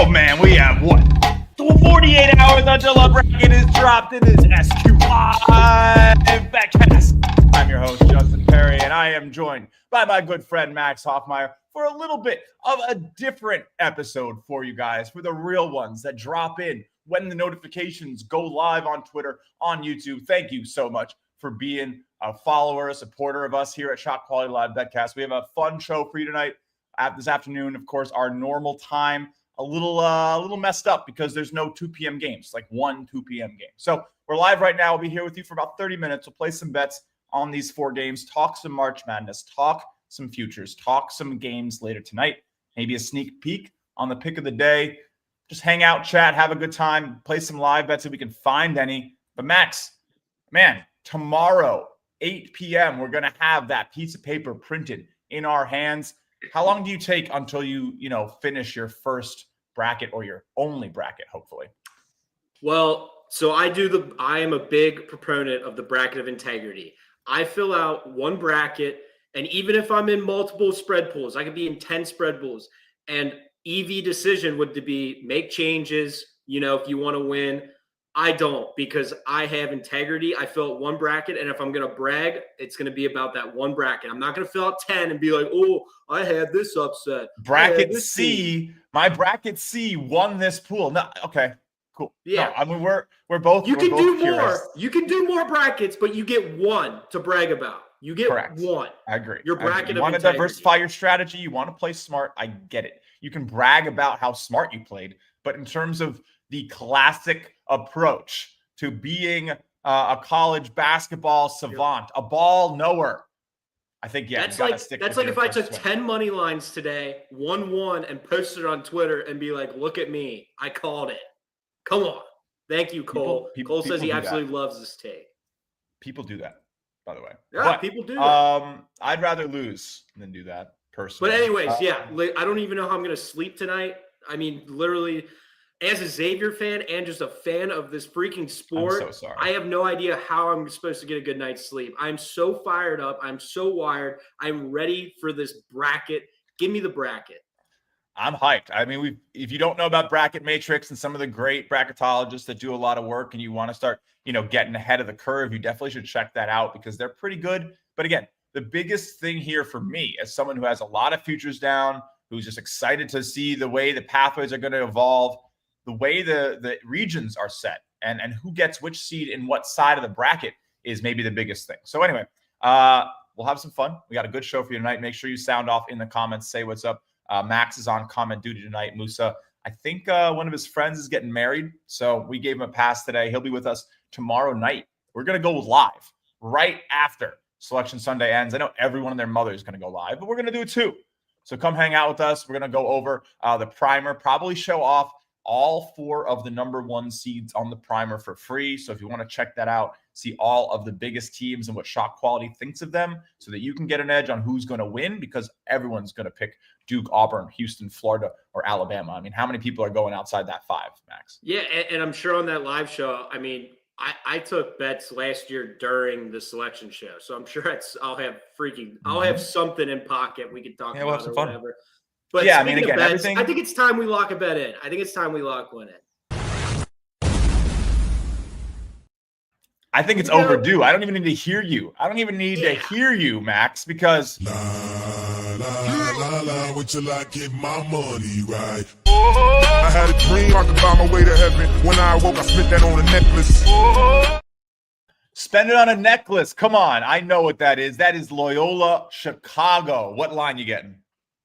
Oh man, we have what? 48 hours until a bracket is dropped in this SQLive BetCast. I'm your host, Justin Perry, and I am joined by my good friend Max Hoffmeyer for a little bit of a different episode for you guys, for the real ones that drop in when the notifications go live on Twitter, on YouTube. Thank you so much for being a follower, a supporter of us here at Shot Quality Live BetCast. We have a fun show for you tonight. This afternoon, of course, our normal time, a little messed up because there's no 2 p.m. games, like 2 p.m. game. So we're live right now. We'll be here with you for about 30 minutes. We'll play some bets on these 4 games, talk some March Madness, talk some futures, talk some games later tonight, maybe a sneak peek on the pick of the day. Just hang out, chat, have a good time, play some live bets if we can find any. But Max, man, tomorrow, 8 p.m., we're going to have that piece of paper printed in our hands. How long do you take until you finish your first bracket or your only bracket, hopefully? Well, so I am a big proponent of the bracket of integrity. I fill out one bracket, and even if I'm in multiple spread pools, I could be in 10 spread pools, and EV decision would be make changes, if you want to win. I don't, because I have integrity. I fill out one bracket, and if I'm going to brag, it's going to be about that one bracket. I'm not going to fill out 10 and be like, oh, I had this upset. Bracket C, my bracket C won this pool. No, okay, cool. Yeah. No, I mean, we're both You can do curious. more. You can do more brackets, but you get one to brag about. You get Correct. one. I agree. Your bracket You want to diversify your strategy. You want to play smart. I get it. You can brag about how smart you played, but in terms of the classic approach to being a college basketball savant, a ball knower, I think, that's like if I took 10 money lines today, 1-1, and posted it on Twitter and be like, look at me. I called it. Come on. Thank you, Cole. Cole says he absolutely loves this take. People do that, by the way. Yeah, but, people do that. I'd rather lose than do that, personally. But anyways, I don't even know how I'm going to sleep tonight. I mean, literally, as a Xavier fan and just a fan of this freaking sport, I'm so sorry. I have no idea how I'm supposed to get a good night's sleep. I'm so fired up. I'm so wired. I'm ready for this bracket. Give me the bracket. I'm hyped. I mean, if you don't know about Bracket Matrix and some of the great bracketologists that do a lot of work and you want to start, getting ahead of the curve, you definitely should check that out because they're pretty good. But again, the biggest thing here for me as someone who has a lot of futures down, who's just excited to see the way the pathways are going to evolve, the way the regions are set and who gets which seed in what side of the bracket is maybe the biggest thing. So anyway, we'll have some fun. We got a good show for you tonight. Make sure you sound off in the comments. Say what's up. Max is on comment duty tonight. Musa, I think one of his friends is getting married, so we gave him a pass today. He'll be with us tomorrow night. We're going to go live right after Selection Sunday ends. I know everyone and their mother is going to go live, but we're going to do it too. So come hang out with us. We're going to go over the primer, probably show off all 4 of the number 1 seeds on the primer for free. So if you want to check that out, see all of the biggest teams and what Shot Quality thinks of them so that you can get an edge on who's going to win because everyone's going to pick Duke, Auburn, Houston, Florida, or Alabama. I mean, how many people are going outside that 5, Max? Yeah, and I'm sure on that live show, I mean, I took bets last year during the selection show. So I'm sure I'll have something in pocket we can talk about we'll have some or fun. Whatever. But yeah, I mean, again, bets, I think it's time we lock a bet in. I think it's time we lock one in. I think it's overdue. I don't even need to hear you. I don't even need to hear you, Max, because la la la, what you like? Get my money right. I had a dream I could buy my way to heaven. When I awoke, I spent that on a necklace. Spend it on a necklace. Come on, I know what that is. That is Loyola Chicago. What line you getting?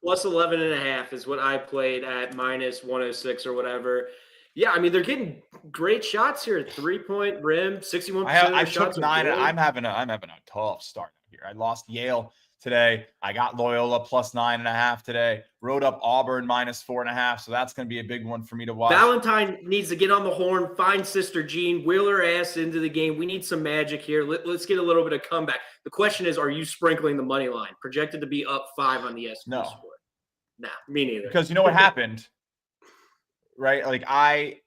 Plus 11.5 is what I played at minus 106 or whatever. Yeah, I mean, they're getting great shots here. 3-point rim, 61%. I took 9, and I'm having a tough start here. I lost Yale today. I got Loyola plus 9.5 today. Rode up Auburn minus 4.5. So that's going to be a big one for me to watch. Valentine needs to get on the horn, find Sister Jean, wheel her ass into the game. We need some magic here. Let's get a little bit of comeback. The question is, are you sprinkling the money line? Projected to be up 5 on the SP Sport. Nah, me neither. Because you know what happened, right? Like I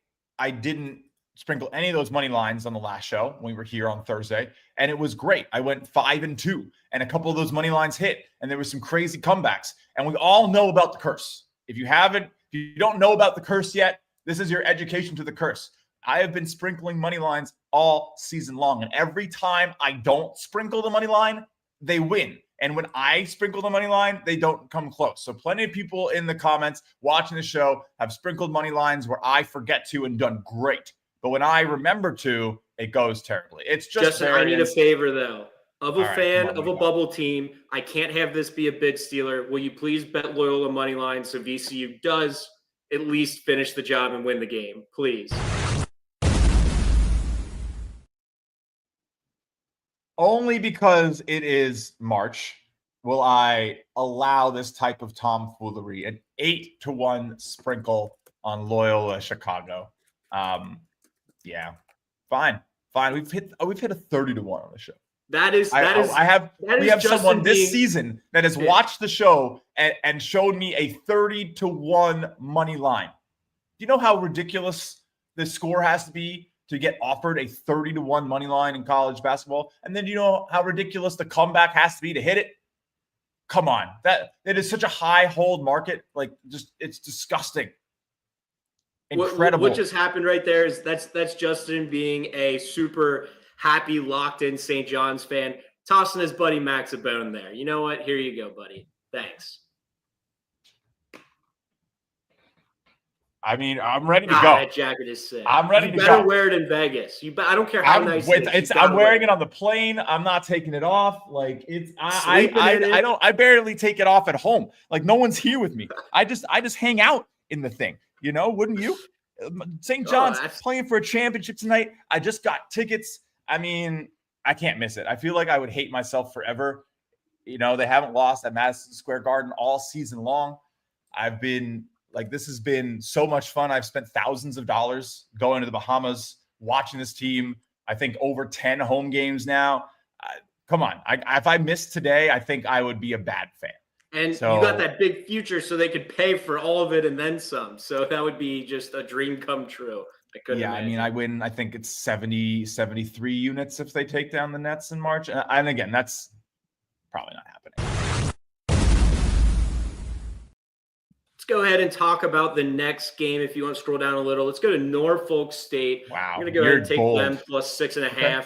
didn't sprinkle any of those money lines on the last show when we were here on Thursday, and it was great. I went 5-2, and a couple of those money lines hit, and there were some crazy comebacks. And we all know about the curse. If you haven't If you don't know about the curse yet, this is your education to the curse. I have been sprinkling money lines all season long, and every time I don't sprinkle the money line, they win. And when I sprinkle the money line, they don't come close. So plenty of people in the comments watching the show have sprinkled money lines where I forget to and done great. But when I remember to, it goes terribly. It's just Justin, I need a favor, though. Of a fan of a bubble team, I can't have this be a bid stealer. Will you please bet Loyola money line so VCU does at least finish the job and win the game? Please. Only because it is March will I allow this type of tomfoolery. An 8-1 sprinkle on Loyola Chicago. Yeah, fine. We've hit a 30-1 on the show. We have someone this season that has watched the show and showed me a 30-1 money line. Do you know how ridiculous this score has to be to get offered a 30-1 money line in college basketball? And then do you know how ridiculous the comeback has to be to hit it? Come on. That it is such a high hold market. Like, just it's disgusting. Incredible. What just happened right there is that's Justin being a super happy, locked in St. John's fan, tossing his buddy Max a bone there. You know what? Here you go, buddy. Thanks. I mean, I'm ready to go. That jacket is sick. I'm ready to go. You better wear it in Vegas. I don't care how nice it is. I'm wearing it on the plane. I'm not taking it off. Like, it's I barely take it off at home. Like, no one's here with me. I just hang out in the thing. You know, wouldn't you? St. John's playing for a championship tonight. I just got tickets. I mean, I can't miss it. I feel like I would hate myself forever. You know, they haven't lost at Madison Square Garden all season long. This has been so much fun. I've spent thousands of dollars going to the Bahamas, watching this team. I think over 10 home games now. Come on. If I missed today, I think I would be a bad fan. And you got that big future so they could pay for all of it and then some. So that would be just a dream come true. I mean, I win, I think it's 73 units if they take down the Nets in March. And again, that's probably not happening. Let's go ahead and talk about the next game. If you want to scroll down a little, let's go to Norfolk State. Wow. I'm going to go ahead and take them plus 6.5. Okay.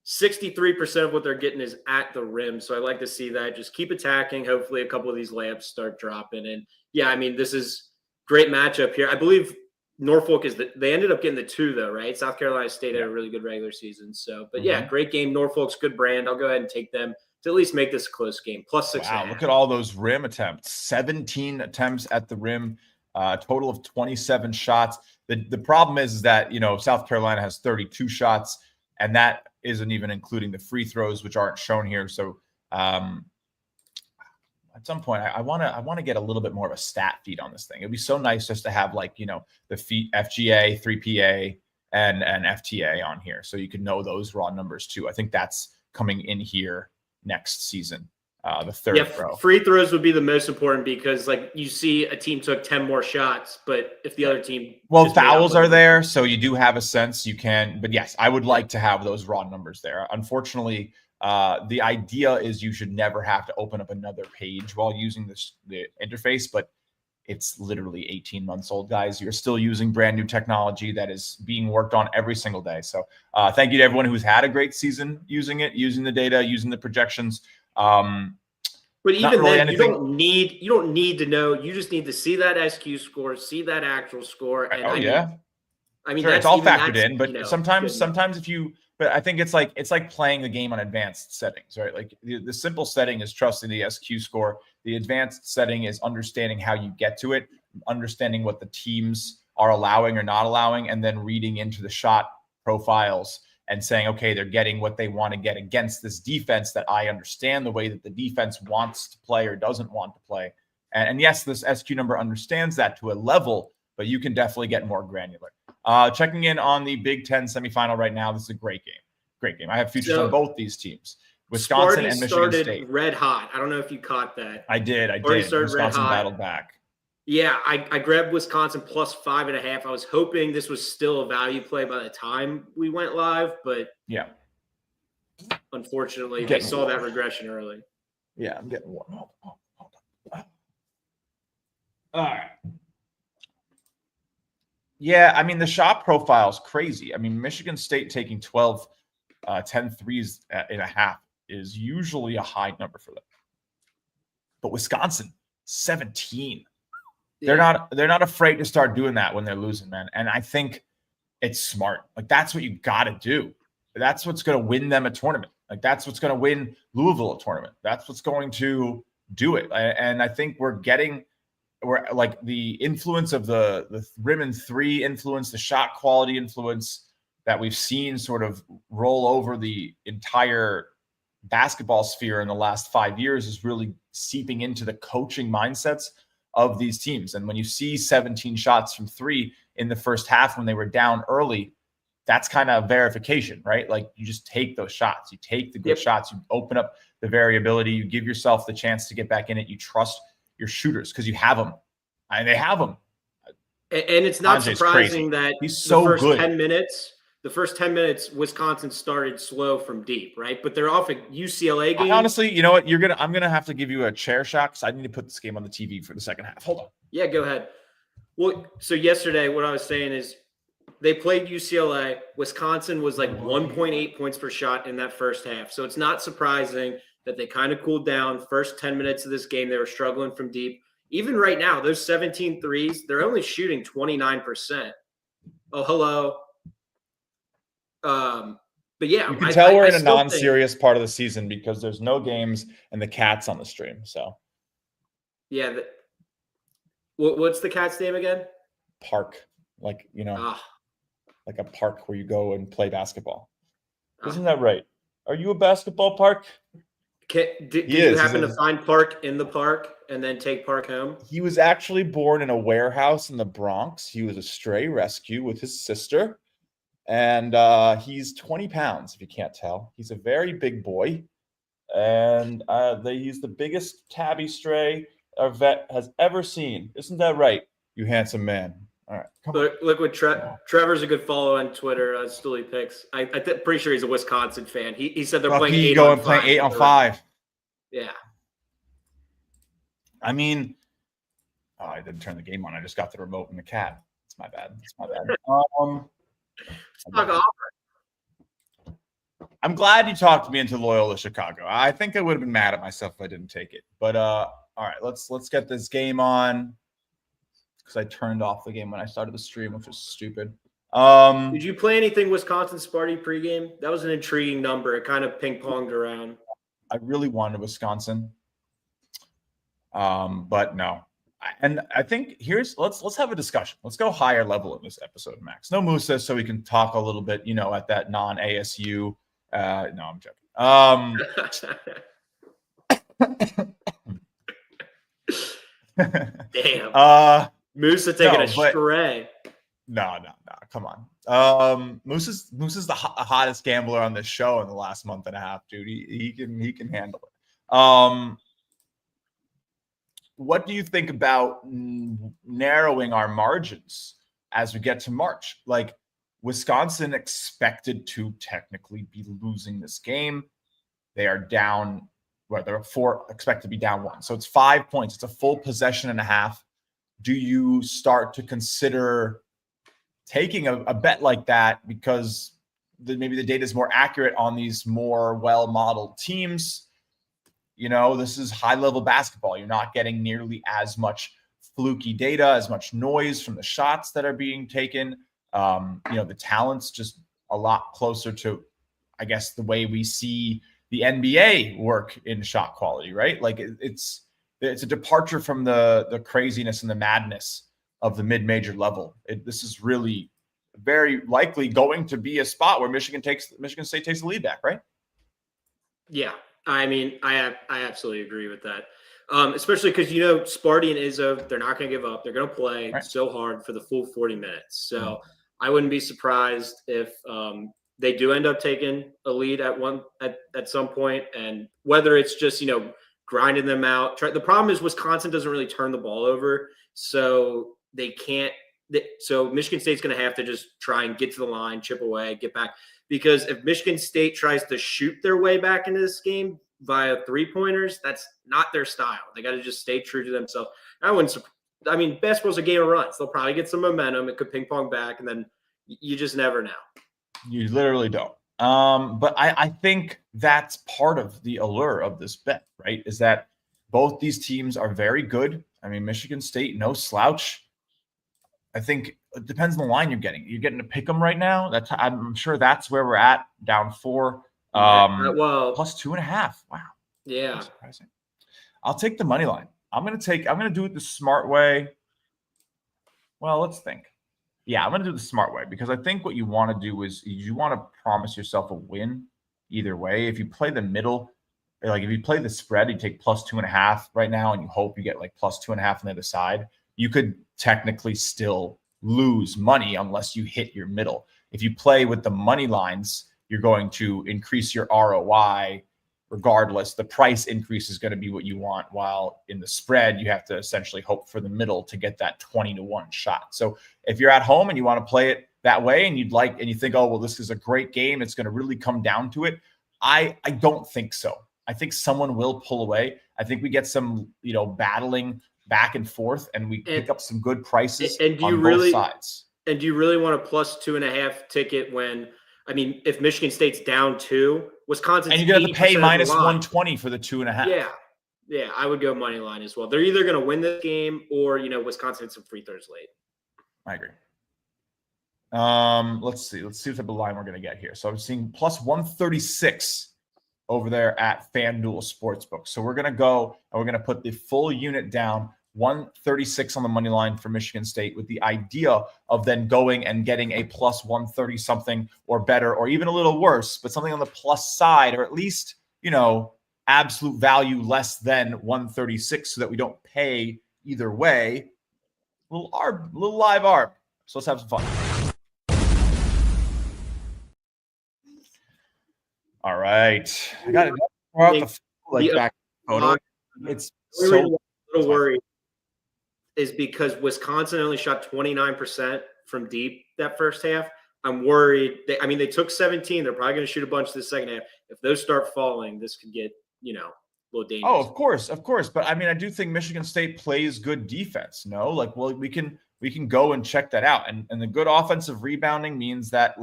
63% of what they're getting is at the rim. So I like to see that. Just keep attacking. Hopefully a couple of these layups start dropping. And yeah, I mean, this is great matchup here. I believe Norfolk they ended up getting the 2 though, right? South Carolina State had a really good regular season. So, but yeah, great game. Norfolk's good brand. I'll go ahead and take them to at least make this a close game. Plus 6.5. Wow, look at all those rim attempts. 17 attempts at the rim, total of 27 shots. The problem is that, you know, South Carolina has 32 shots, and that isn't even including the free throws, which aren't shown here. So at some point, I want to get a little bit more of a stat feed on this thing. It'd be so nice just to have, like, you know, the FGA, 3PA, and FTA on here, so you can know those raw numbers too. I think that's coming in here next season. The third row. Free throws would be the most important because, like, you see a team took 10 more shots, but if the other team, fouls are there, so you do have a sense you can. But yes, I would like to have those raw numbers there. Unfortunately, the idea is you should never have to open up another page while using the interface, but it's literally 18 months old, guys. You're still using brand new technology that is being worked on every single day. So thank you to everyone who's had a great season using it, using the data, using the projections. But even then, you don't need to know. You just need to see that SQ score, see that actual score. And I mean, sure, it's all factored in. But sometimes but I think it's like playing the game on advanced settings, right? Like the simple setting is trusting the SQ score. The advanced setting is understanding how you get to it, understanding what the teams are allowing or not allowing, and then reading into the shot profiles and saying, okay, they're getting what they want to get against this defense that I understand the way that the defense wants to play or doesn't want to play. And yes, this SQ number understands that to a level, but you can definitely get more granular. Checking in on the Big Ten semifinal right now. This is a great game. Great game. I have futures on both these teams. Wisconsin and Michigan State. Red hot. I don't know if you caught that. I did. Wisconsin battled back. Yeah, I grabbed Wisconsin plus 5.5. I was hoping this was still a value play by the time we went live, but yeah, unfortunately, they saw that regression early. Yeah, I'm getting warm. All right. Yeah, I mean, the shot profile is crazy. I mean, Michigan State taking 10 threes in a half is usually a high number for them. But Wisconsin, 17. Yeah. They're not afraid to start doing that when they're losing, man. And I think it's smart. Like, that's what you got to do. That's what's going to win them a tournament. Like, that's what's going to win Louisville a tournament. That's what's going to do it. And I think we're like the influence of the rim and three influence, the shot quality influence that we've seen sort of roll over the entire basketball sphere in the last 5 years is really seeping into the coaching mindsets of these teams. And when you see 17 shots from three in the first half when they were down early, that's kind of verification, right? Like, you just take those shots, you take the good shots, you open up the variability, you give yourself the chance to get back in it. You trust your shooters because you have them, and they have them. And it's not Sanjay's surprising crazy. that He's so good. The first 10 minutes, Wisconsin started slow from deep, right? But they're off a UCLA game. Honestly, you know what? I'm gonna have to give you a chair shot because I need to put this game on the TV for the second half. Hold on. Yeah, go ahead. Well, so yesterday, what I was saying is they played UCLA. Wisconsin was like 1.8 points per shot in that first half. So it's not surprising that they kind of cooled down. First 10 minutes of this game, they were struggling from deep. Even right now, those 17 threes, they're only shooting 29%. Oh, hello. But yeah, You can tell we're in a non-serious part of the season because there's no games and the cat's on the stream. So yeah, what's the cat's name again? Park, like, like a park where you go and play basketball. Isn't that right? Are you a basketball park? Did you happen to find Park in the park and then take Park home? He was actually born in a warehouse in the Bronx. He was a stray rescue with his sister. And he's 20 pounds, if you can't tell. He's a very big boy. And he's the biggest tabby stray our vet has ever seen. Isn't that right, you handsome man? All right. Look what Trevor's a good follow on Twitter. Stoolie Picks. I'm pretty sure he's a Wisconsin fan. He said they're playing 8 on 5. Playing 8 on 5. Yeah. I mean, I didn't turn the game on. I just got the remote and the cat. It's my bad. I'm glad you talked me into Loyola Chicago. I think I would have been mad at myself if I didn't take it. But all right, let's get this game on because I turned off the game when I started the stream, which was stupid. Did you play anything Wisconsin Sparty pregame? That was an intriguing number. It kind of ping-ponged around. I really wanted Wisconsin, but no. And I think let's have a discussion. Let's go higher level in this episode, Max. No Musa, so we can talk a little bit, at that non-ASU. No, I'm joking. Damn. Musa taking a stray. No. Come on. Musa's the hottest gambler on this show in the last month and a half, dude. He can handle it. What do you think about narrowing our margins as we get to March? Like, Wisconsin expected to technically be losing this game. They are down, they're expected to be down 1. So it's 5 points. It's a full possession and a half. Do you start to consider taking a bet like that because maybe the data is more accurate on these more well-modeled teams? This is high-level basketball. You're not getting nearly as much fluky data, as much noise from the shots that are being taken. The talent's just a lot closer to, I guess, the way we see the NBA work in shot quality, right? Like, it's a departure from the craziness and the madness of the mid-major level. This is really very likely going to be a spot where Michigan State takes the lead back, right? Yeah. I mean, I absolutely agree with that. Especially because, Sparty and Izzo, they're not going to give up. They're going to play so hard for the full 40 minutes. So I wouldn't be surprised if they do end up taking a lead at some point. And whether it's just, grinding them out. The problem is Wisconsin doesn't really turn the ball over. So they can't. So Michigan State's going to have to just try and get to the line, chip away, get back. Because if Michigan State tries to shoot their way back into this game via three-pointers, that's not their style. They got to just stay true to themselves. I wouldn't I mean, basketball's a game of runs. They'll probably get some momentum. It could ping pong back, and then you just never know. You literally don't. But I think that's part of the allure of this bet, right? Is that both these teams are very good. I mean, Michigan State, no slouch. I think it depends on the line you're getting. You're getting to pick them right now. I'm sure that's where we're at, down 4. Well, plus 2.5. Wow. Yeah. That's surprising. I'll take the money line. I'm gonna do it the smart way. Well, let's think. Yeah, I'm gonna do the smart way because I think what you want to do is you want to promise yourself a win either way. If you play the middle, like if you play the spread, you take plus 2.5 right now, and you hope you get like plus 2.5 on the other side. You could technically still lose money unless you hit your middle. If you play with the money lines, you're going to increase your ROI regardless. The price increase is going to be what you want, while in the spread, you have to essentially hope for the middle to get that 20-1 shot. So if you're at home and you want to play it that way and you think, oh, well, this is a great game, it's going to really come down to it. I don't think so. I think someone will pull away. I think we get some, battling back and forth, and we pick up some good prices on both sides. And do you really want a plus 2.5 ticket when, I mean, if Michigan State's down 2, Wisconsin's and you're going to have to pay minus 120 for the 2.5. Yeah, I would go money line as well. They're either going to win this game or, Wisconsin hits some free throws late. I agree. Let's see what type of line we're going to get here. So I'm seeing plus 136 over there at FanDuel Sportsbook. So we're going to go and we're going to put the full unit down, 136 on the money line for Michigan State, with the idea of then going and getting a plus 130 something or better, or even a little worse, but something on the plus side, or at least, absolute value less than 136 so that we don't pay either way. Little live arb. So let's have some fun. All right. I got it. Back photo. It's so a little worried is because Wisconsin only shot 29% from deep that first half. I'm worried. They took 17. They're probably going to shoot a bunch this second half. If those start falling, this could get, a little dangerous. Oh, of course. But I do think Michigan State plays good defense. No, we can go and check that out. And the good offensive rebounding means that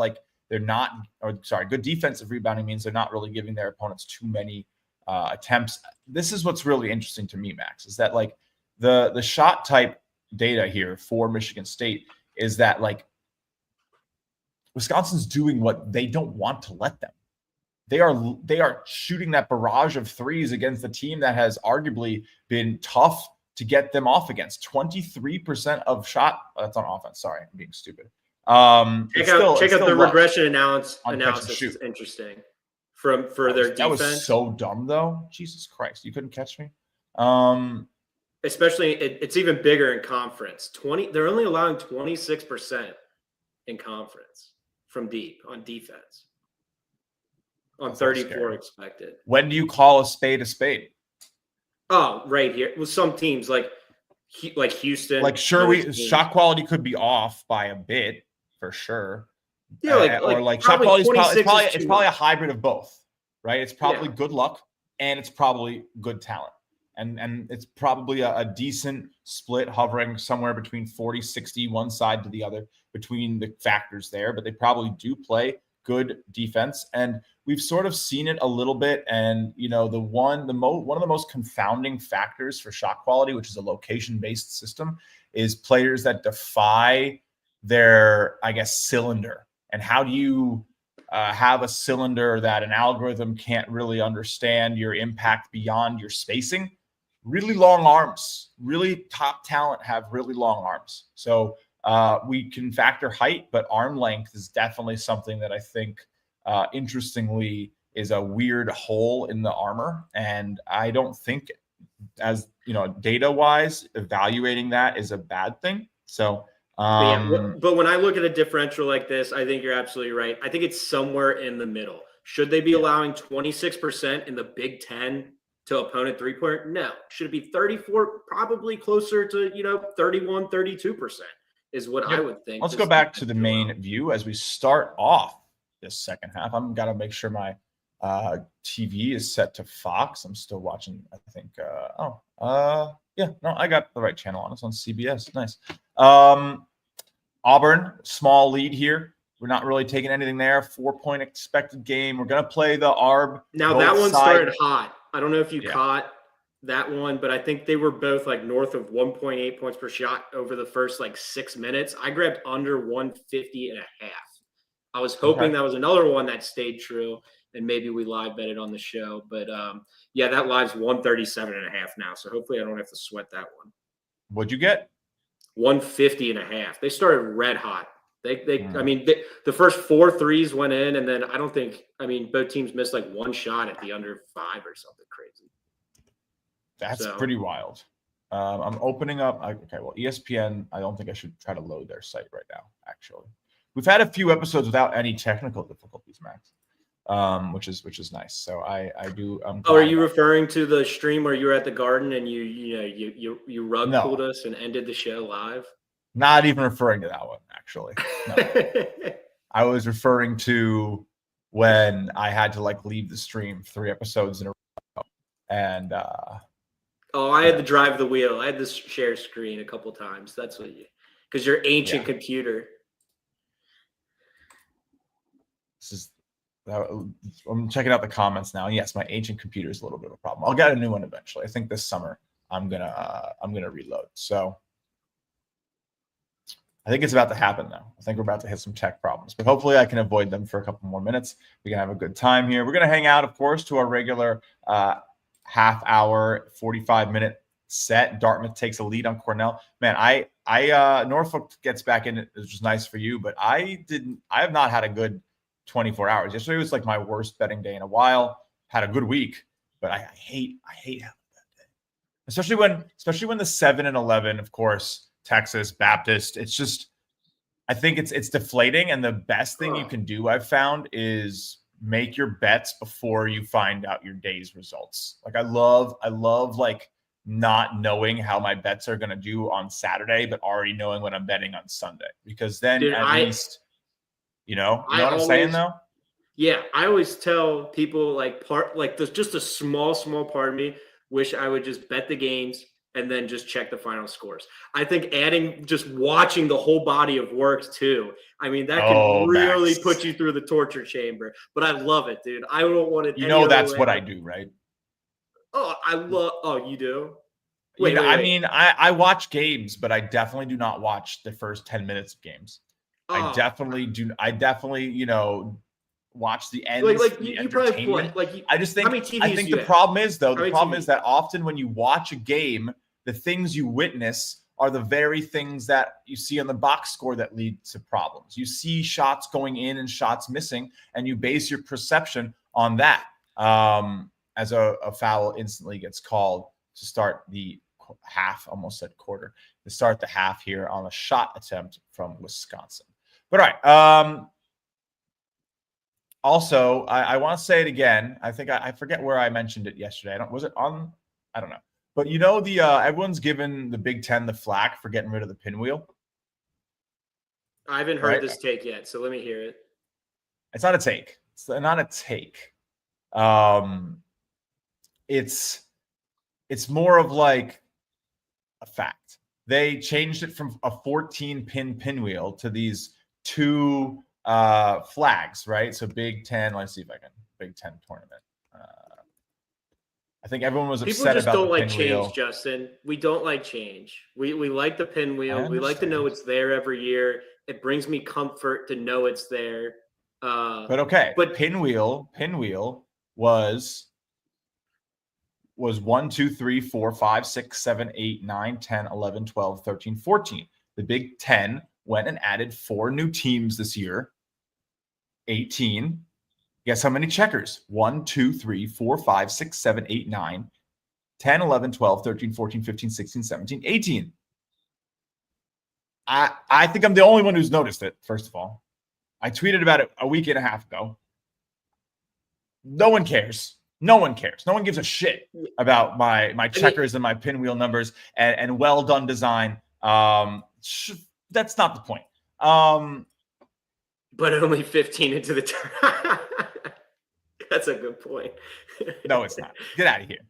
good defensive rebounding means they're not really giving their opponents too many attempts. This is what's really interesting to me, Max, is that the shot type data here for Michigan State is that Wisconsin's doing what they don't want to let them. They are shooting that barrage of threes against the team that has arguably been tough to get them off against. 23% of shot. That's on offense. Sorry, I'm being stupid. Check out the regression analysis. It's interesting for their defense. That was so dumb, though. Jesus Christ, you couldn't catch me. Especially, it's even bigger in conference. They're only allowing 26% in conference from deep on defense. On 34 expected. When do you call a spade a spade? Oh, right here. With some teams like Houston. Shot quality could be off by a bit for sure. Yeah, shot quality it's probably a hybrid of both, right? It's probably good luck and it's probably good talent. And it's probably a decent split, hovering somewhere between 40-60, one side to the other, between the factors there. But they probably do play good defense, and we've sort of seen it a little bit. And one of the most confounding factors for shot quality, which is a location-based system, is players that defy their, cylinder. And how do you have a cylinder that an algorithm can't really understand your impact beyond your spacing? Really long arms. Really top talent have really long arms. So we can factor height, but arm length is definitely something that I think, interestingly, is a weird hole in the armor. And I don't think, as data-wise, evaluating that is a bad thing. So, but when I look at a differential like this, I think you're absolutely right. I think it's somewhere in the middle. Should they be allowing 26% in the Big Ten to opponent three-pointer? No. Should it be 34? Probably closer to 31, 32%. Is what I would think. Let's go back to the main view as we start off this second half. I'm got to make sure my TV is set to Fox. I'm still watching, I think. Yeah, no, I got the right channel on. It's on CBS. Nice. Auburn, small lead here. We're not really taking anything there. 4-point expected game. We're going to play the ARB. Now, that one started hot. I don't know if you caught that one, but I think they were both like north of 1.8 points per shot over the first like 6 minutes. I grabbed under 150 and a half. I was hoping that was another one that stayed true, and maybe we live bet it on the show. But yeah, that live's 137 and a half now. So hopefully I don't have to sweat that one. What'd you get? 150 and a half. They started red hot. I mean, the first 4 threes went in, and then both teams missed like one shot at the under 5 or something crazy. That's pretty wild. I'm opening up. ESPN, I don't think I should try to load their site right now, actually. We've had a few episodes without any technical difficulties, Max, which is nice. So I do. Are you referring to the stream where you were at the Garden and you rug pulled us and ended the show live? Not even referring to that one, actually. No. I was referring to when I had to leave the stream 3 episodes in a row, and I had to drive the wheel. I had to share screen a couple times. That's what because your ancient computer. I'm checking out the comments now. Yes, my ancient computer is a little bit of a problem. I'll get a new one eventually. I think this summer I'm gonna reload. So I think it's about to happen now. I think we're about to hit some tech problems, but hopefully I can avoid them for a couple more minutes. We can have a good time here. We're gonna hang out, of course, to our regular half hour, 45-minute set. Dartmouth takes a lead on Cornell. Man, Norfolk gets back in, which is nice for you, but I have not had a good 24 hours. Yesterday was my worst betting day in a while. Had a good week, but I hate having that day. Especially when the 7 and 11, of course, Texas, Baptist, it's just, I think it's deflating. And the best thing you can do, I've found, is make your bets before you find out your day's results. I love not knowing how my bets are going to do on Saturday, but already knowing what I'm betting on Sunday, because then at least, you know what I'm saying though? Yeah. I always tell people there's just a small part of me wish I would just bet the games and then just check the final scores. I think adding just watching the whole body of work too. I mean, that can really put you through the torture chamber, but I love it, dude. I don't want it. That's what I do, right? You do? Wait. I mean, I watch games, but I definitely do not watch the first 10 minutes of games. I definitely do. I definitely, watch the end. You probably play. I just think. I think the problem is that often when you watch a game, the things you witness are the very things that you see on the box score that lead to problems. You see shots going in and shots missing, and you base your perception on that. As a foul instantly gets called to start the half, almost said quarter, to start the half here on a shot attempt from Wisconsin. But all right. Also, I want to say it again. I think I forget where I mentioned it yesterday. Was it on? I don't know. But everyone's given the Big Ten the flack for getting rid of the pinwheel. I haven't heard this take yet, so let me hear it. It's not a take. It's not a take. It's more of a fact. They changed it from a 14-pin pinwheel to these 2 flags, right? So Big Ten. Let's see if I can Big Ten tournament. I think everyone was upset about the pinwheel. People just don't like change, Justin. We don't like change. We like the pinwheel. We like to know it's there every year. It brings me comfort to know it's there. But pinwheel was 1, 2, 3, 4, 5, 6, 7, 8, 9, 10, 11, 12, 13, 14. The Big Ten went and added 4 new teams this year. 18. Guess how many checkers? 1, 2, 3, 4, 5, 6, 7, 8, 9, 10, 11, 12, 13, 14, 15, 16, 17, 18. I think I'm the only one who's noticed it, first of all. I tweeted about it a week and a half ago. No one cares. No one cares. No one gives a shit about my checkers and my pinwheel numbers and well done design. That's not the point. But only 15 into the turn. That's a good point. No, it's not. Get out of here.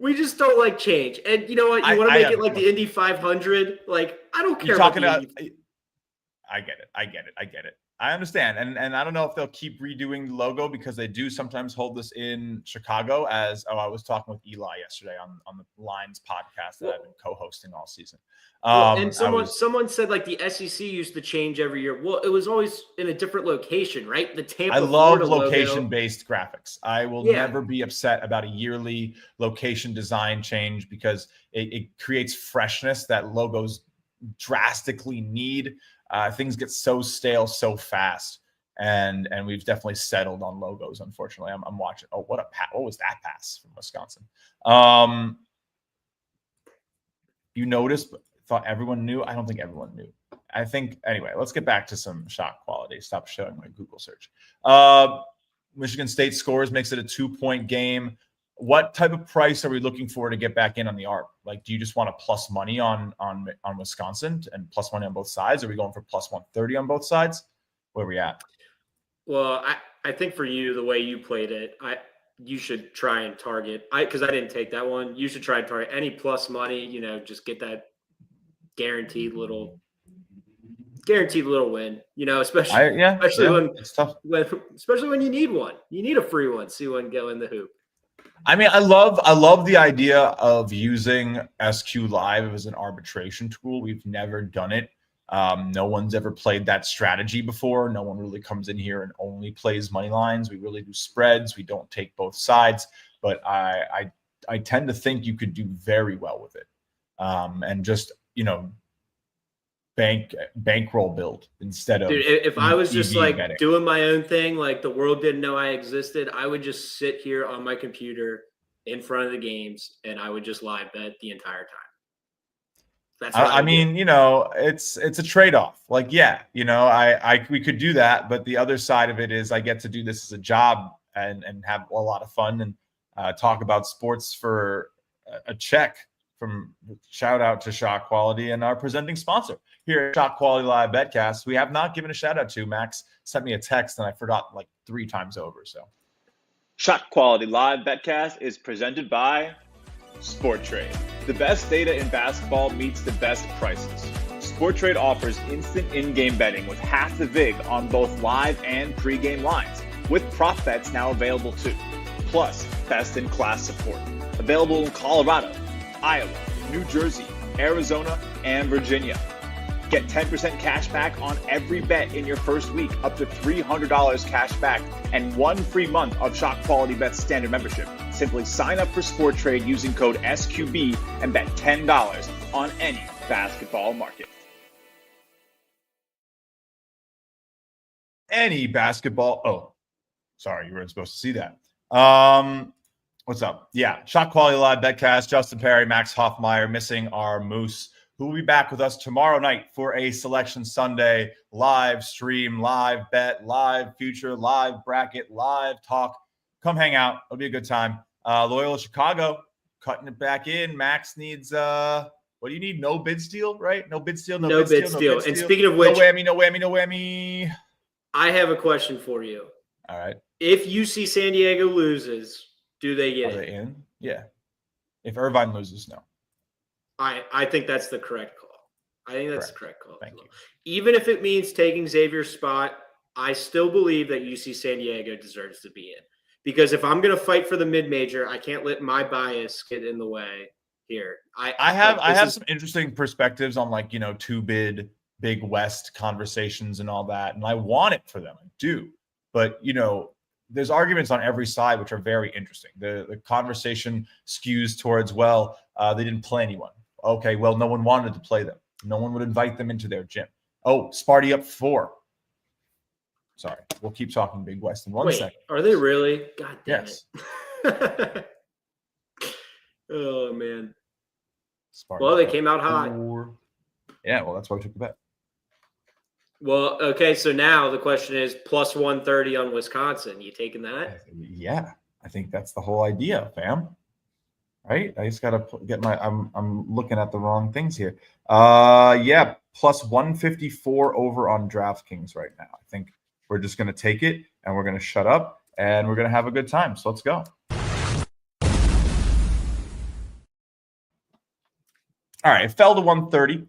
We just don't like change. And you know what? You want to make it like the Indy 500? Like, I don't care about the Indy. I get it. I understand. And I don't know if they'll keep redoing the logo because they do sometimes hold this in Chicago I was talking with Eli yesterday on the Lines podcast that I've been co-hosting all season. And someone said like the SEC used to change every year. Well, it was always in a different location, right? The Tampa. I love location-based graphics. I will never be upset about a yearly location design change because it creates freshness that logos drastically need. Things get so stale so fast, and we've definitely settled on logos. Unfortunately, I'm watching. Oh, what was that pass from Wisconsin? You noticed, but thought everyone knew. I don't think everyone knew. I think anyway. Let's get back to some shot quality. Stop showing my Google search. Michigan State scores, makes it a 2-point game. What type of price are we looking for to get back in on the ARP? Like, do you just want a plus money on Wisconsin and plus money on both sides? Are we going for plus 130 on both sides? Where are we at? Well, I think for you, the way you played it, you should try and target. Because I didn't take that one. You should try and target any plus money. You know, just get that guaranteed little win. You know, especially when it's tough. Especially when you need one. You need a free one. See one go in the hoop. I mean, I love the idea of using SQLive as an arbitration tool. We've never done it. No one's ever played that strategy before. No one really comes in here and only plays money lines. We really do spreads. We don't take both sides, but I tend to think you could do very well with it. And just, you know, bankroll build instead of. Dude, if I was just like betting. Doing my own thing, like the world didn't know I existed, I would just sit here on my computer in front of the games and I would just live bet the entire time. That's what I mean, you know, it's a trade-off. Like, yeah, you know, we could do that, but the other side of it is I get to do this as a job and have a lot of fun and talk about sports for a check. From shout out to Shot Quality and our presenting sponsor here at Shot Quality Live BetCast. We have not given a shout out to. Max sent me a text and I forgot like 3 times over. So Shot Quality Live BetCast is presented by SportTrade. The best data in basketball meets the best prices. SportTrade offers instant in-game betting with half the vig on both live and pre-game lines, with prop bets now available too. Plus, best-in-class support. Available in Colorado, Iowa, New Jersey, Arizona, and Virginia. Get 10% cash back on every bet in your first week, up to $300 cash back, and 1 free month of Shot Quality Bets standard membership. Simply sign up for SportTrade using code SQB and bet $10 on any basketball market. Any basketball. Oh, sorry, you weren't supposed to see that. What's up? Yeah, Shot Quality Live BetCast. Justin Perry, Max Hoffmeyer, missing our Moose, who will be back with us tomorrow night for a Selection Sunday live stream, live bet, live future, live bracket, live talk. Come hang out. It'll be a good time. Loyola Chicago, cutting it back in. Max needs, what do you need? No bid steal, right? No bid steal, no bid steal. And speaking of which, no whammy. I have a question for you. All right. If UC San Diego loses, do they get it? Are they in? Yeah. If Irvine loses, no. I think that's the correct call. I think that's the correct call. Thank you. Even if it means taking Xavier's spot, I still believe that UC San Diego deserves to be in. Because if I'm going to fight for the mid-major, I can't let my bias get in the way here. I have some interesting perspectives on, like, you know, 2-bid Big West conversations and all that. And I want it for them. I do. But, you know, there's arguments on every side, which are very interesting. The conversation skews towards, well, they didn't play anyone. Okay, well, no one wanted to play them. No one would invite them into their gym. Oh, Sparty up 4. Sorry, we'll keep talking Big West in one second. Are they really? God damn yes. it. Oh, man. Sparty well, they came out hot. 4. Yeah, well, that's why we took the bet. Well, okay, so now the question is plus 130 on Wisconsin. You taking that? Yeah, I think that's the whole idea, fam. Right? I just got to get my I'm looking at the wrong things here. Yeah, plus 154 over on DraftKings right now. I think we're just going to take it and we're going to shut up and we're going to have a good time. So let's go. All right, it fell to 130.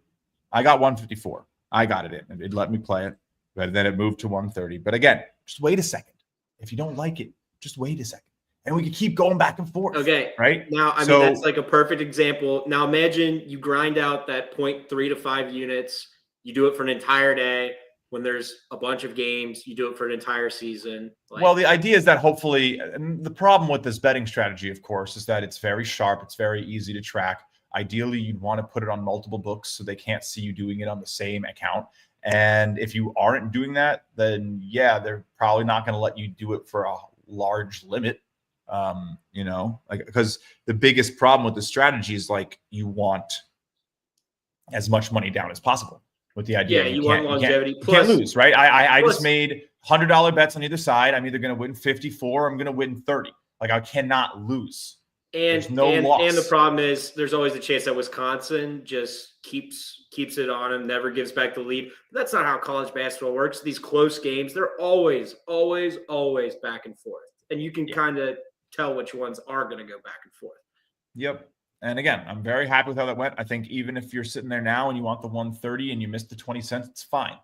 I got 154. I got it in. It let me play it, but then it moved to 130. But again, just wait a second. If you don't like it, just wait a second. And we can keep going back and forth. Okay. Right? Now, I mean, that's like a perfect example. Now, imagine you grind out that 0.3 to 5 units. You do it for an entire day. When there's a bunch of games, you do it for an entire season. Well, the idea is that hopefully, and the problem with this betting strategy, of course, is that it's very sharp. It's very easy to track. Ideally, you'd want to put it on multiple books so they can't see you doing it on the same account. And if you aren't doing that, then yeah, they're probably not going to let you do it for a large limit. Because the biggest problem with the strategy is like you want as much money down as possible. With the idea, you want longevity. You can't lose, right? I just made $100 bets on either side. I'm either going to win 54, or I'm going to win 30. Like I cannot lose. There's no loss. And the problem is, there's always the chance that Wisconsin just keeps it on him, never gives back the lead. But that's not how college basketball works. These close games, they're always back and forth, and you can kind of tell which ones are going to go back and forth. Yep. And again, I'm very happy with how that went. I think even if you're sitting there now and you want the 130 and you missed the 20 cents, it's fine,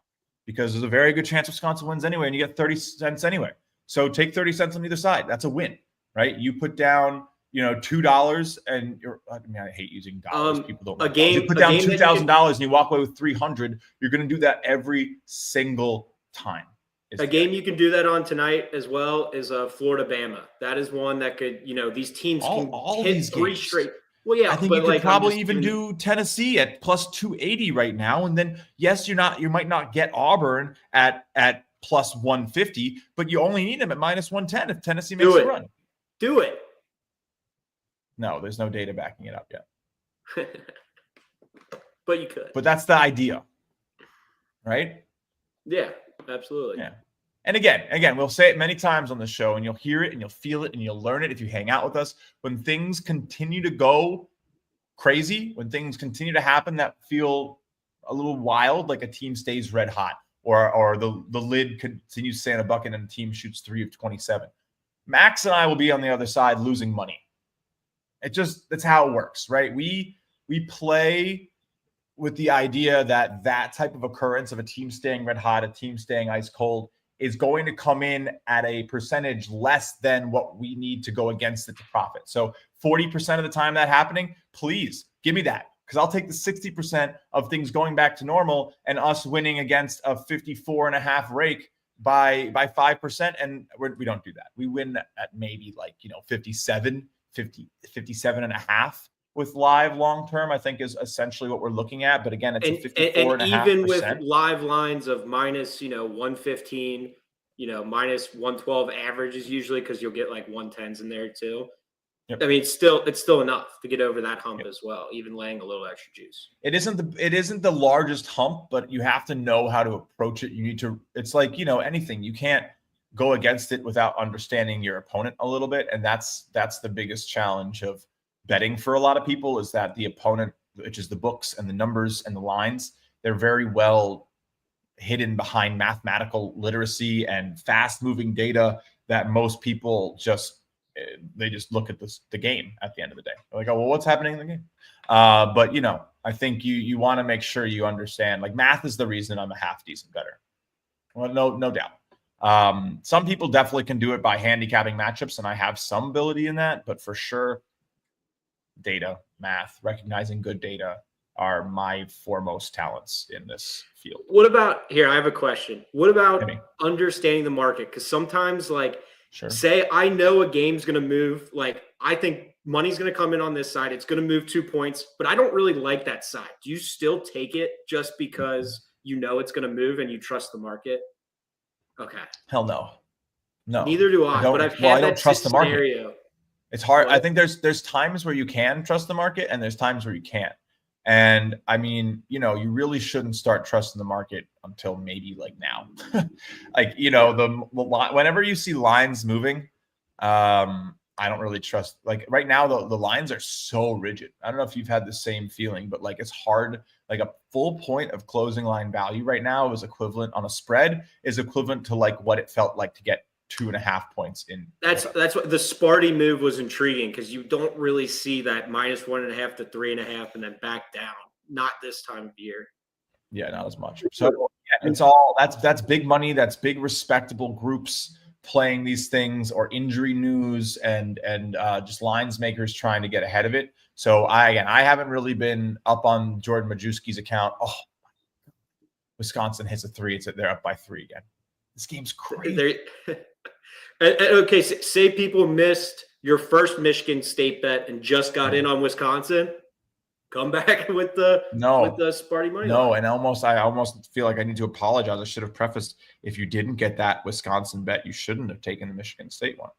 because there's a very good chance Wisconsin wins anyway, and you get 30 cents anyway. So take 30 cents on either side. That's a win, right? You put down, $2, and I hate using dollars. People don't. You put down $2,000 and you walk away with 300. You're going to do that every single time. A game you can do that on tonight as well is Florida Bama. That is one that could, these teams can hit these 3 games. straight. Well, yeah, I think you could probably even do Tennessee at plus 280 right now. And then, yes, you might not get Auburn at plus 150, but you only need them at minus 110 if Tennessee makes a run. Do it. No, there's no data backing it up yet. But you could. But that's the idea, right? Yeah, absolutely. Yeah. And again, we'll say it many times on the show, and you'll hear it and you'll feel it and you'll learn it if you hang out with us. When things continue to go crazy, when things continue to happen that feel a little wild, like a team stays red hot, or the lid continues to stay in a bucket and the team shoots 3 of 27, Max and I will be on the other side losing money. That's how it works, right? We play with the idea that type of occurrence of a team staying red hot, a team staying ice cold, is going to come in at a percentage less than what we need to go against it to profit. So 40% of the time that happening, please give me that, because I'll take the 60% of things going back to normal and us winning against a 54.5 rake by 5%. And we don't do that. We win at maybe 57 and a half with live long-term, I think is essentially what we're looking at. But again, it's a 54.5%. And even with live lines of minus, 115, minus 112 averages usually, because you'll get like 110s in there too. Yep. I mean, it's still enough to get over that hump as well, even laying a little extra juice. It isn't the largest hump, but you have to know how to approach it. You need to, it's like, anything. You can't go against it without understanding your opponent a little bit. And that's the biggest challenge of betting for a lot of people, is that the opponent, which is the books and the numbers and the lines, they're very well hidden behind mathematical literacy and fast moving data that most people just look at the game at the end of the day. They're like, oh, well, what's happening in the game? But I think you want to make sure you understand, like, math is the reason I'm a half decent bettor. Well, no doubt. Some people definitely can do it by handicapping matchups, and I have some ability in that, but for sure, data, math, recognizing good data are my foremost talents in this field. What about here? I have a question. What about understanding the market? Because sometimes, say I know a game's going to move. Like, I think money's going to come in on this side. It's going to move 2 points, but I don't really like that side. Do you still take it just because it's going to move and you trust the market? Okay. Hell no. Neither do I. But I've had that trust scenario. The market. It's hard. I think there's times where you can trust the market and there's times where you can't. And I mean, you really shouldn't start trusting the market until maybe like now. Whenever you see lines moving, I don't really trust. Like right now, the lines are so rigid. I don't know if you've had the same feeling, but it's hard. Like a full point of closing line value right now is equivalent on a spread is equivalent to what it felt like to get 2.5 points in. That's what the Sparty move was intriguing, because you don't really see that -1.5 to 3.5 and then back down. Not this time of year. Yeah, not as much. So it's all that's big money. That's big respectable groups playing these things, or injury news and just lines makers trying to get ahead of it. So I haven't really been up on Jordan Majewski's account. Oh, Wisconsin hits a 3. They're up by 3 again. This game's crazy. Okay, say people missed your first Michigan State bet and just got in on Wisconsin. Come back with the Sparty money. No, and I almost feel like I need to apologize. I should have prefaced, if you didn't get that Wisconsin bet, you shouldn't have taken the Michigan State one.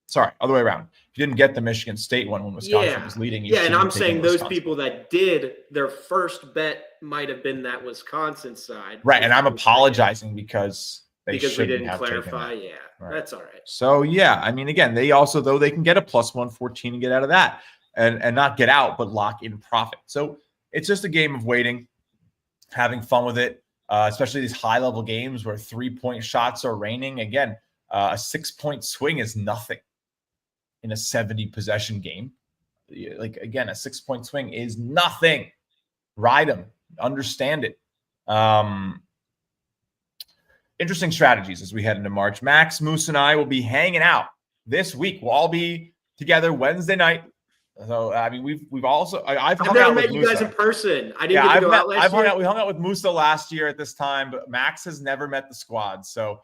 Sorry, other way around. If you didn't get the Michigan State one when Wisconsin was leading, and I'm saying those people that did, their first bet might have been that Wisconsin side. Right, and I'm apologizing because we didn't clarify. Yeah, right. That's all right. So yeah, I mean, again, they also, though, they can get a +114 and get out of that, and not get out, but lock in profit. So it's just a game of waiting, having fun with it, especially these high-level games where 3-point shots are raining. Again, a 6-point swing is nothing in a 70-possession game. Like, again, a 6-point swing is nothing. Ride them, understand it. Interesting strategies as we head into March. Max, Moose, and I will be hanging out this week. We'll all be together Wednesday night. So I mean, we've also I've never met you guys in person. I didn't get to go out last year. We hung out with Musa last year at this time, but Max has never met the squad. So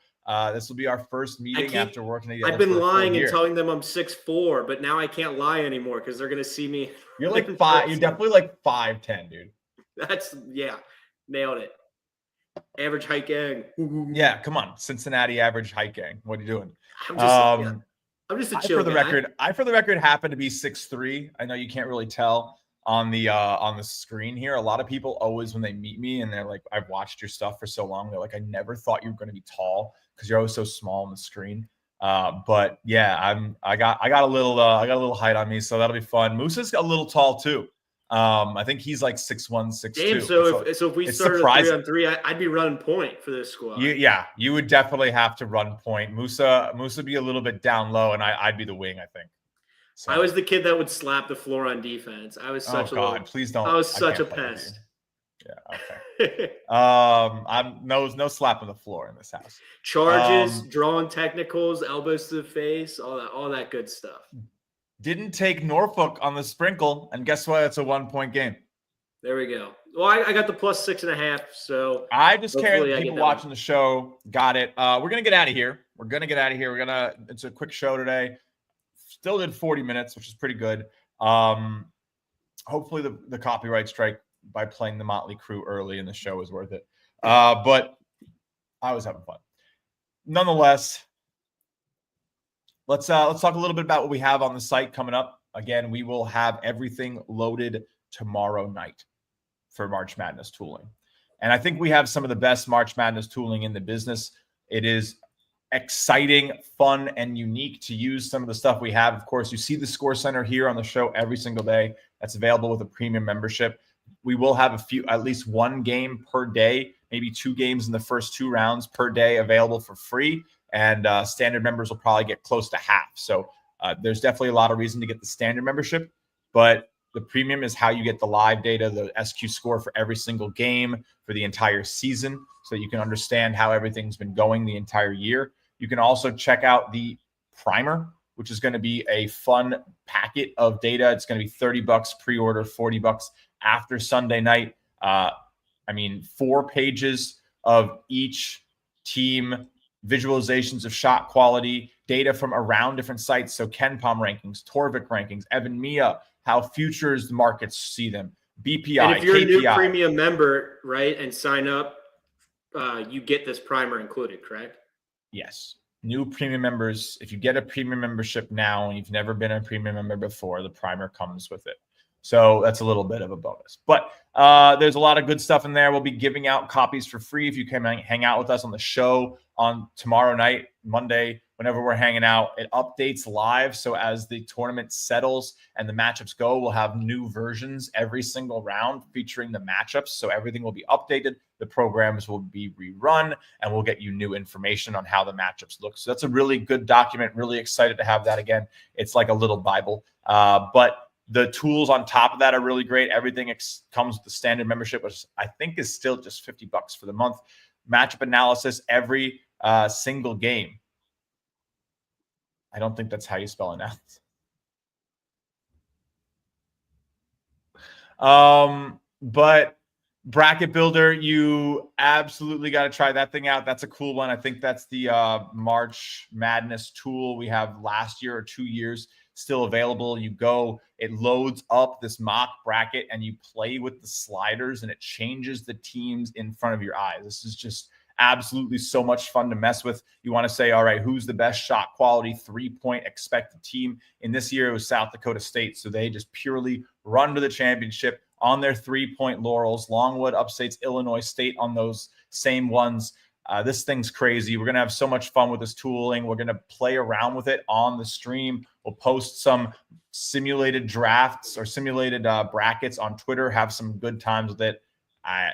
this will be our first meeting after working together. I've been lying and telling them I'm 6'4", but now I can't lie anymore because they're gonna see me. You're like 5. You're definitely like 5'10", dude. That's nailed it. Average height gang. Yeah, come on, Cincinnati average height gang. What are you doing? I'm just a chill for the record. I, for the record, happen to be 6'3". I know you can't really tell on the screen here. A lot of people always, when they meet me and they're like, "I've watched your stuff for so long," they're like, "I never thought you were going to be tall because you're always so small on the screen." But yeah, I got a little height on me, so that'll be fun. Musa's a little tall too. I think he's like 6'1", 6'2". Damn, so if we started a 3-on-3, I'd be running point for this squad. You would definitely have to run point. Musa be a little bit down low, and I'd be the wing, I think. So. I was the kid that would slap the floor on defense. I was such please don't. I was such a pest. Yeah, okay. I'm no slapping the floor in this house. Charges, drawing technicals, elbows to the face, all that good stuff. Didn't take Norfolk on the sprinkle, and guess what? It's a 1-point game. There we go. Well, I got the +6.5, so I just care that people watching the show got it. We're gonna get out of here. It's a quick show today. Still did 40 minutes, which is pretty good. Hopefully the copyright strike by playing the Motley Crue early in the show is worth it. But I was having fun. Nonetheless, let's talk a little bit about what we have on the site coming up. Again, we will have everything loaded tomorrow night for March Madness tooling. And I think we have some of the best March Madness tooling in the business. It is exciting, fun, and unique to use some of the stuff we have. Of course, you see the Score Center here on the show every single day. That's available with a premium membership. We will have at least one game per day, maybe 2 games in the first 2 rounds per day available for free. And standard members will probably get close to half. So there's definitely a lot of reason to get the standard membership, but the premium is how you get the live data, the SQ score for every single game for the entire season, so you can understand how everything's been going the entire year. You can also check out the primer, which is going to be a fun packet of data. It's going to be $30 pre-order, $40 after Sunday night. 4 pages of each team, visualizations of shot quality, data from around different sites. So KenPom rankings, Torvik rankings, Evan Mia, how futures markets see them, BPI, and if you're KPI. A new premium member, right, and sign up, you get this primer included, correct? Yes. New premium members, if you get a premium membership now and you've never been a premium member before, the primer comes with it. So that's a little bit of a bonus. But there's a lot of good stuff in there. We'll be giving out copies for free if you can hang out with us on the show on tomorrow night, Monday, whenever we're hanging out. It updates live. So as the tournament settles and the matchups go, we'll have new versions every single round featuring the matchups. So everything will be updated. The programs will be rerun, and we'll get you new information on how the matchups look. So that's a really good document. Really excited to have that again. It's like a little Bible. But the tools on top of that are really great. Everything comes with the standard membership, which I think is still just $50 for the month. Matchup analysis every single game. I don't think that's how you spell analysis. But Bracket Builder, you absolutely got to try that thing out. That's a cool one. I think that's the March Madness tool we have last year or 2 years still available. You go, it loads up this mock bracket, and you play with the sliders, and it changes the teams in front of your eyes. This is just absolutely so much fun to mess with. You want to say, all right, who's the best shot quality 3-point expected team? In this year, it was South Dakota State. So they just purely run to the championship on their 3-point laurels. Longwood upstates Illinois State on those same ones. This thing's crazy. We're going to have so much fun with this tooling. We're going to play around with it on the stream. We'll post some simulated drafts or simulated brackets on Twitter, have some good times with it.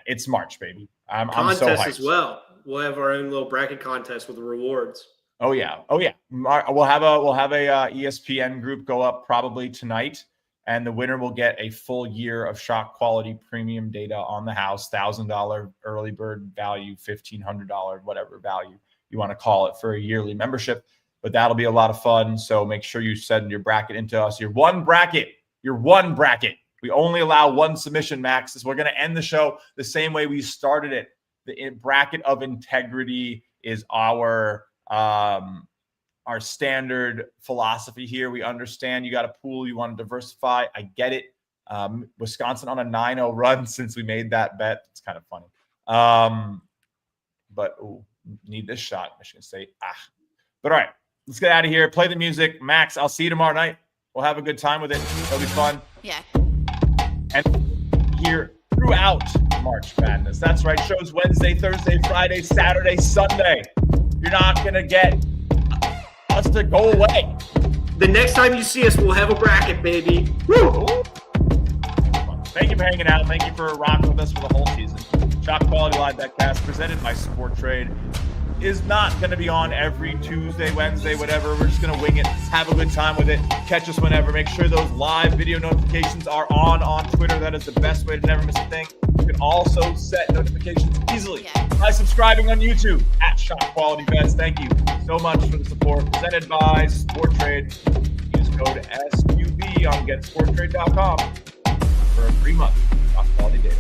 It's March, baby. I'm so hyped. As well. We'll have our own little bracket contest with the rewards. Oh yeah. We'll have a ESPN group go up probably tonight, and the winner will get a full year of shot quality premium data on the house, $1,000 early bird value, $1,500, whatever value you want to call it, for a yearly membership. But that'll be a lot of fun. So make sure you send your bracket into us. Your one bracket. We only allow one submission, Max. We're going to end the show the same way we started it. The bracket of integrity is our standard philosophy here. We understand you got a pool, you want to diversify. I get it. Wisconsin on a 9-0 run since we made that bet. It's kind of funny. But need this shot, Michigan State. But all right, let's get out of here. Play the music. Max, I'll see you tomorrow night. We'll have a good time with it. It'll be fun. Yeah. And here throughout March Madness. That's right. Shows Wednesday, Thursday, Friday, Saturday, Sunday. You're not going to get us to go away. The next time you see us, we'll have a bracket, baby. Woo! Thank you for hanging out. Thank you for rocking with us for the whole season. Shot Quality Live BetCast presented by Sport Trade is not going to be on every Tuesday, Wednesday, whatever. We're just going to wing it. Have a good time with it. Catch us whenever. Make sure those live video notifications are on Twitter. That is the best way to never miss a thing. You can also set notifications easily by subscribing on YouTube at Shot Quality Bets. Thank you so much for the support. Presented by Sport Trade. Use code SQB on getsporttrade.com for a free month of Shot Quality data.